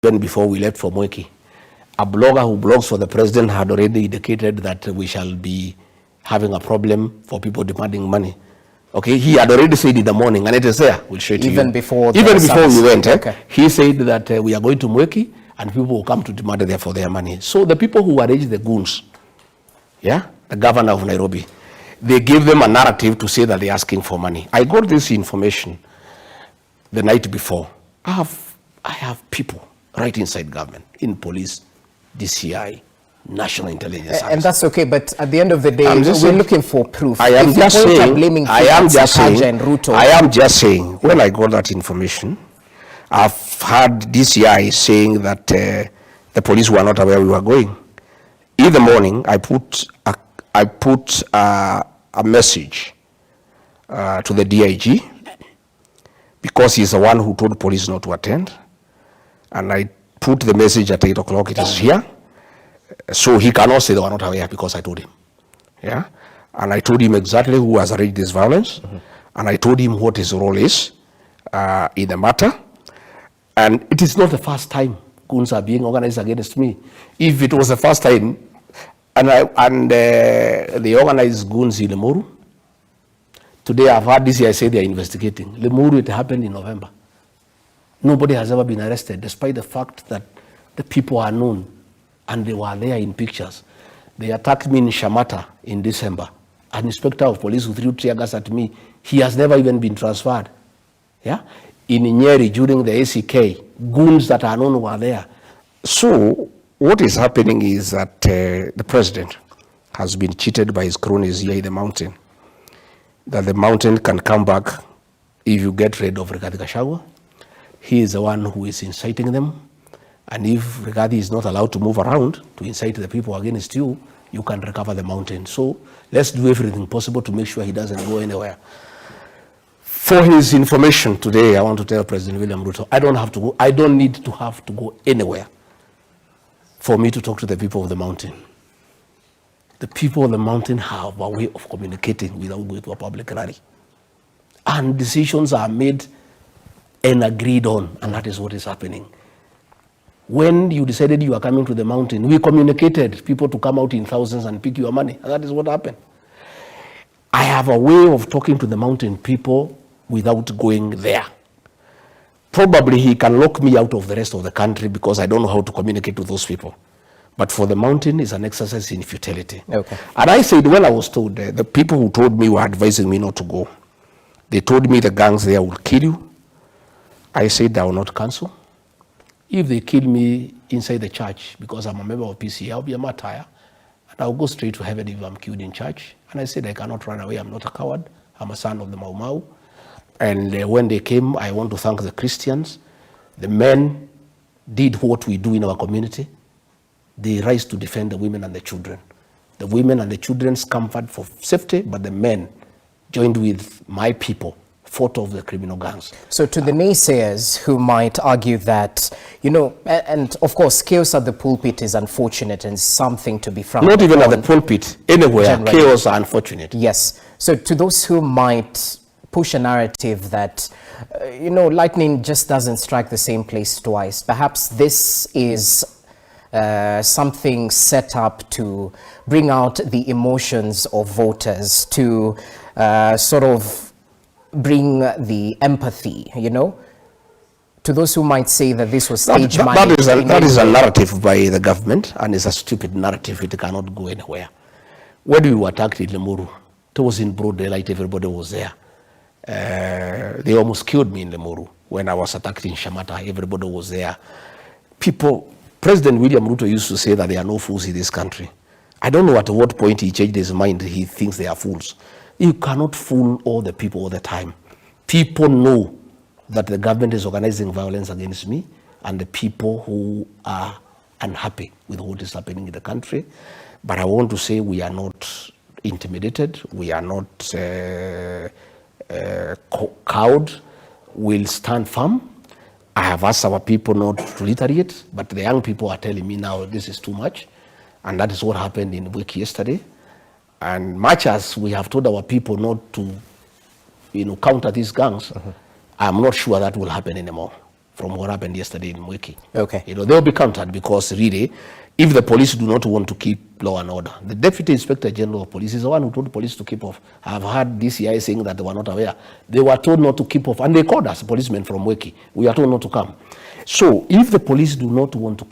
even before we left for Mweki, a blogger who blogs for the president had already indicated that we shall be having a problem for people demanding money. Okay, he had already said in the morning, and it is there. We'll show it to you. Even before we went, okay. He said that we are going to Mweki, and people will come to demand there for their money. So the people who arranged the goons, yeah, the governor of Nairobi, they gave them a narrative to say that they're asking for money. I got this information the night before. I have people right inside government, in police, DCI, National Intelligence Service. And that's okay, but at the end of the day, we're looking for proof. I am just saying, when I got that information, I've heard DCI saying that the police were not aware we were going. In the morning, I put a message to the DIG, because he's the one who told police not to attend. And I put the message at 8 o'clock, it is here. So he cannot say they were not aware because I told him. Yeah. And I told him exactly who has arranged this violence. And I told him what his role is in the matter. And it is not the first time goons are being organized against me. If it was the first time, they organized goons in Limuru. Today I've heard this, I say they are investigating. Limuru, it happened in November. Nobody has ever been arrested, despite the fact that the people are known and they were there in pictures. They attacked me in Shamata in December. An inspector of police who threw tear gas at me, he has never even been transferred. Yeah? In Nyeri, during the ACK, goons that are known were there. So what is happening is that the president has been cheated by his cronies here in the mountain. That the mountain can come back if you get rid of Rigathi Gachagua. He is the one who is inciting them. And if Rigathi is not allowed to move around to incite the people against you, you can recover the mountain. So let's do everything possible to make sure he doesn't go anywhere. For his information today, I want to tell President William Ruto, I don't need to have to go anywhere for me to talk to the people of the mountain. The people of the mountain have a way of communicating without going to a public rally. And decisions are made and agreed on, and that is what is happening. When you decided you are coming to the mountain, we communicated people to come out in thousands and pick your money, and that is what happened. I have a way of talking to the mountain people without going there. Probably he can lock me out of the rest of the country because I don't know how to communicate with those people. But for the mountain, it's an exercise in futility. Okay. And I said, when I was told, the people who told me were advising me not to go. They told me the gangs there will kill you. I said I will not cancel. If they kill me inside the church, because I'm a member of PCEA, I'll be a martyr, and I'll go straight to heaven if I'm killed in church. And I said I cannot run away. I'm not a coward. I'm a son of the Mau Mau. And when they came, I want to thank the Christians. The men did what we do in our community. They rise to defend the women and the children. The women and the children's comfort for safety, but the men joined with my people, fought off the criminal gangs. So to the naysayers who might argue that, you know, and of course, chaos at the pulpit is unfortunate and something to be frowned upon. Not even at the pulpit, anywhere, generally. Chaos are unfortunate. Yes. So to those who might push a narrative that, you know, lightning just doesn't strike the same place twice. Perhaps this is something set up to bring out the emotions of voters, to sort of bring the empathy, you know, to those who might say that this was stage managed. That is a narrative by the government, and it's a stupid narrative. It cannot go anywhere. When we were attacked in Limuru, it was in broad daylight, everybody was there. They almost killed me in Limuru. When I was attacked in Shamata, everybody was there. President William Ruto used to say that there are no fools in this country. I don't know at what point he changed his mind. He thinks they are fools. You cannot fool all the people all the time. People know that the government is organizing violence against me, and the people who are unhappy with what is happening in the country. But I want to say we are not intimidated. We are not cowed. We'll stand firm. I have asked our people not to retaliate, but the young people are telling me now this is too much. And that is what happened in Wiki yesterday. And much as we have told our people not to, you know, counter these gangs, I'm not sure that will happen anymore. from what happened yesterday in Mweki. Okay. You know, they'll be countered because really, if the police do not want to keep law and order, the Deputy Inspector General of Police is the one who told the police to keep off. I've heard DCI saying that they were not aware. They were told not to keep off, and they called us, policemen from Mweki. We are told not to come. So if the police do not want to